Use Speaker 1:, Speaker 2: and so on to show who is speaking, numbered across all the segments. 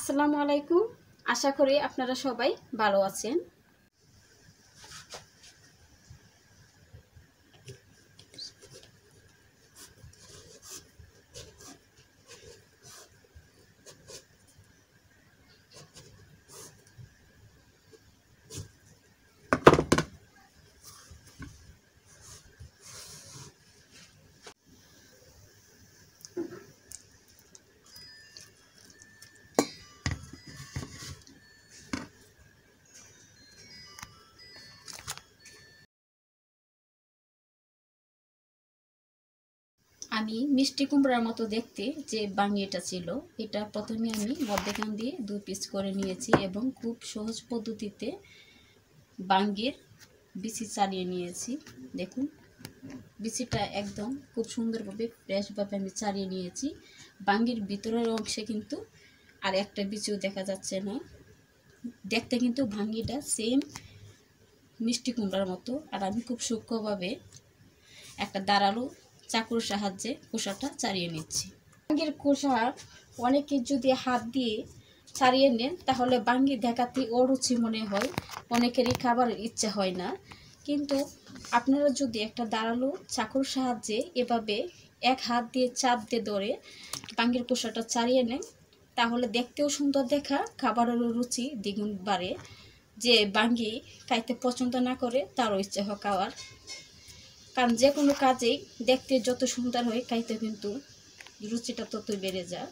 Speaker 1: আসসালামু আলাইকুম। আশা করি আপনারা সবাই ভালো আছেন। আমি মিষ্টি কুমড়ার মতো দেখতে যে বাঙিটা ছিল, এটা প্রথমে আমি মধ্যখান দিয়ে 2 পিস করে নিয়েছি এবং খুব সহজ পদ্ধতিতে বাঙ্গির বিচি ছাড়িয়ে নিয়েছি। দেখুন, বিচিটা একদম খুব সুন্দরভাবে ফ্রেশভাবে আমি ছাড়িয়ে নিয়েছি। বাঙ্গির ভিতরের অংশে কিন্তু আর একটা বিচিও দেখা যাচ্ছে না। দেখতে কিন্তু ভাঙ্গিটা সেম মিষ্টি কুমড়ার মতো। আর আমি খুব সূক্ষ্মভাবে একটা ধারালো চাকুর সাহায্যে খোসাটা ছাড়িয়ে নিচ্ছি। বাঙ্গির খোসা অনেকে যদি হাত দিয়ে ছাড়িয়ে নেন তাহলে বাঙ্গি দেখাতে অরুচি মনে হয়, অনেকেরই খাবারের ইচ্ছে হয় না। কিন্তু আপনারা যদি একটা ধারালো চাকুর সাহায্যে এভাবে এক হাত দিয়ে চাপ দিয়ে ধরে বাঙ্গির খোসাটা ছাড়িয়ে নেন তাহলে দেখতেও সুন্দর দেখা, খাবারেরও রুচি দ্বিগুণ বাড়ে। যে বাঙ্গি খাইতে পছন্দ না করে তারও ইচ্ছে হয় খাওয়ার, কারণ যে কোনো কাজেই দেখতে যত সুন্দর হয় খাইতে কিন্তু রুচিটা ততই বেড়ে যায়।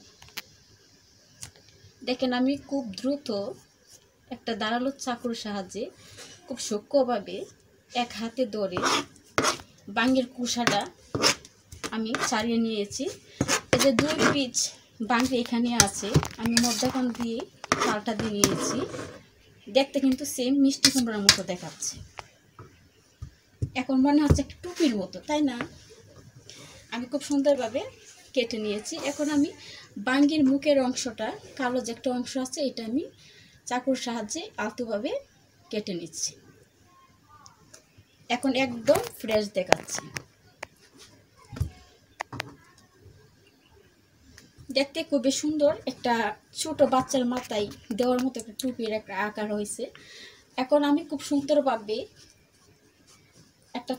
Speaker 1: দেখেন, আমি খুব দ্রুত একটা ধারালো চাকুর সাহায্যে খুব সূক্ষ্মভাবে এক হাতে ধরে বাঙ্গির কুসাটা আমি ছাড়িয়ে নিয়েছি। এই যে 2 পিস বাঙ্গি এখানে আছে, আমি মধ্যখান দিয়ে চালটা দিয়ে নিয়েছি। দেখতে কিন্তু সেম মিষ্টি কুমড়ার মতো দেখাচ্ছে। এখন মনে হচ্ছে একটা টুপির মতো, তাই না? আমি খুব সুন্দরভাবে কেটে নিয়েছি। এখন আমি বাঙ্গির মুখের অংশটা, কালো যে একটা অংশ আছে, এটা আমি চাকুর সাহায্যে আলতোভাবে কেটে নিচ্ছি। এখন একদম ফ্রেশ দেখাচ্ছে। দেখতে খুবই সুন্দর, একটা ছোট বাচ্চার মাথায় দেওয়ার মতো একটা টুপির একটা আকার হয়েছে। এখন আমি খুব সুন্দরভাবে একটা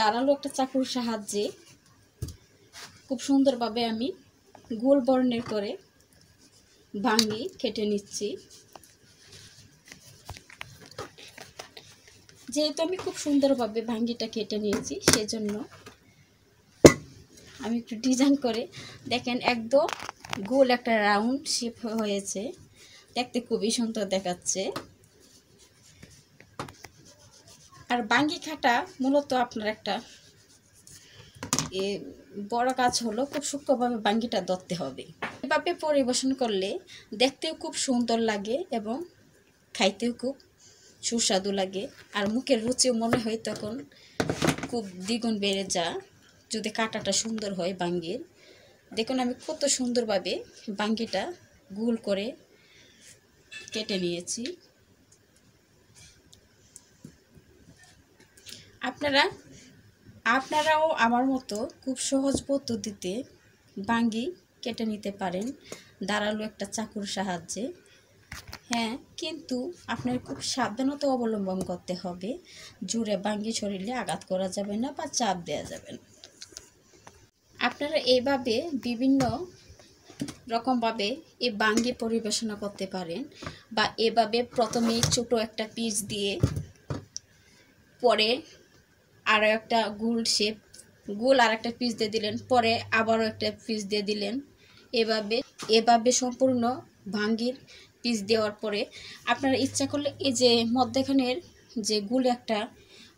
Speaker 1: ধারালো একটা চাকুর সাহায্যে খুব সুন্দরভাবে আমি গোল বর্ণের করে বাঙ্গি কেটে নিচ্ছি। যেহেতু আমি খুব সুন্দরভাবে ভাঙ্গিটা কেটে নিয়েছি সেজন্য আমি একটু ডিজাইন করে, দেখেন একদম গোল একটা রাউন্ড শেপ হয়েছে, দেখতে খুবই সুন্দর দেখাচ্ছে। আর বাঙ্গি কাটা মূলত আপনার একটা বড় কাজ হলো খুব সূক্ষ্মভাবে বাঙ্গিটা ধরতে হবে। এভাবে পরিবেশন করলে দেখতেও খুব সুন্দর লাগে এবং খাইতেও খুব সুস্বাদু লাগে। আর মুখের রুচিও মনে হয় তখন খুব দ্বিগুণ বেড়ে যায় যদি কাটাটা সুন্দর হয় বাঙ্গির। দেখুন, আমি কত সুন্দরভাবে বাঙ্গিটা গোল করে কেটে নিয়েছি। আপনারাও আমার মতো খুব সহজ পদ্ধতিতে বাঙ্গি কেটে নিতে পারেন ধারালো একটা চাকুর সাহায্যে। হ্যাঁ, কিন্তু আপনার খুব সাবধানতা অবলম্বন করতে হবে। জোরে বাঙ্গি শরীরে আঘাত করা যাবে না বা চাপ দেওয়া যাবে না। আপনারা এইভাবে বিভিন্ন রকমভাবে এই বাঙ্গি পরিবেশনা করতে পারেন, বা এভাবে প্রথমে ছোট একটা পিস দিয়ে পরে আরও একটা গোল আর একটা পিস দিয়ে দিলেন, পরে আবারও একটা পিস দিয়ে দিলেন। এভাবে সম্পূর্ণ ভাঙ্গির পিস দেওয়ার পরে আপনারা ইচ্ছা করলে এই যে মধ্যখানের যে গোল একটা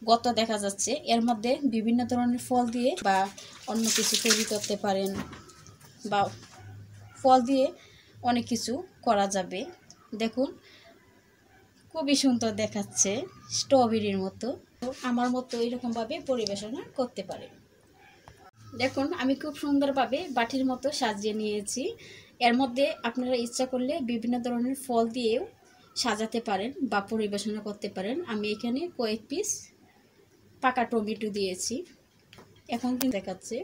Speaker 1: গর্ত দেখা যাচ্ছে, এর মধ্যে বিভিন্ন ধরনের ফল দিয়ে বা অন্য কিছু তৈরি করতে পারেন, বা ফল দিয়ে অনেক কিছু করা যাবে। দেখুন, খুবই সুন্দর দেখাচ্ছে, স্ট্রবেরির মতো। আমার মতো এরকমভাবে পরিবেশনা করতে পারেন। দেখুন, আমি খুব সুন্দরভাবে বাটির মতো সাজিয়ে নিয়েছি। এর মধ্যে আপনারা ইচ্ছা করলে বিভিন্ন ধরনের ফল দিয়েও সাজাতে পারেন বা পরিবেশনা করতে পারেন। আমি এখানে কয়েক পিস পাকা টমেটো দিয়েছি। এখন কিন্তু দেখাচ্ছে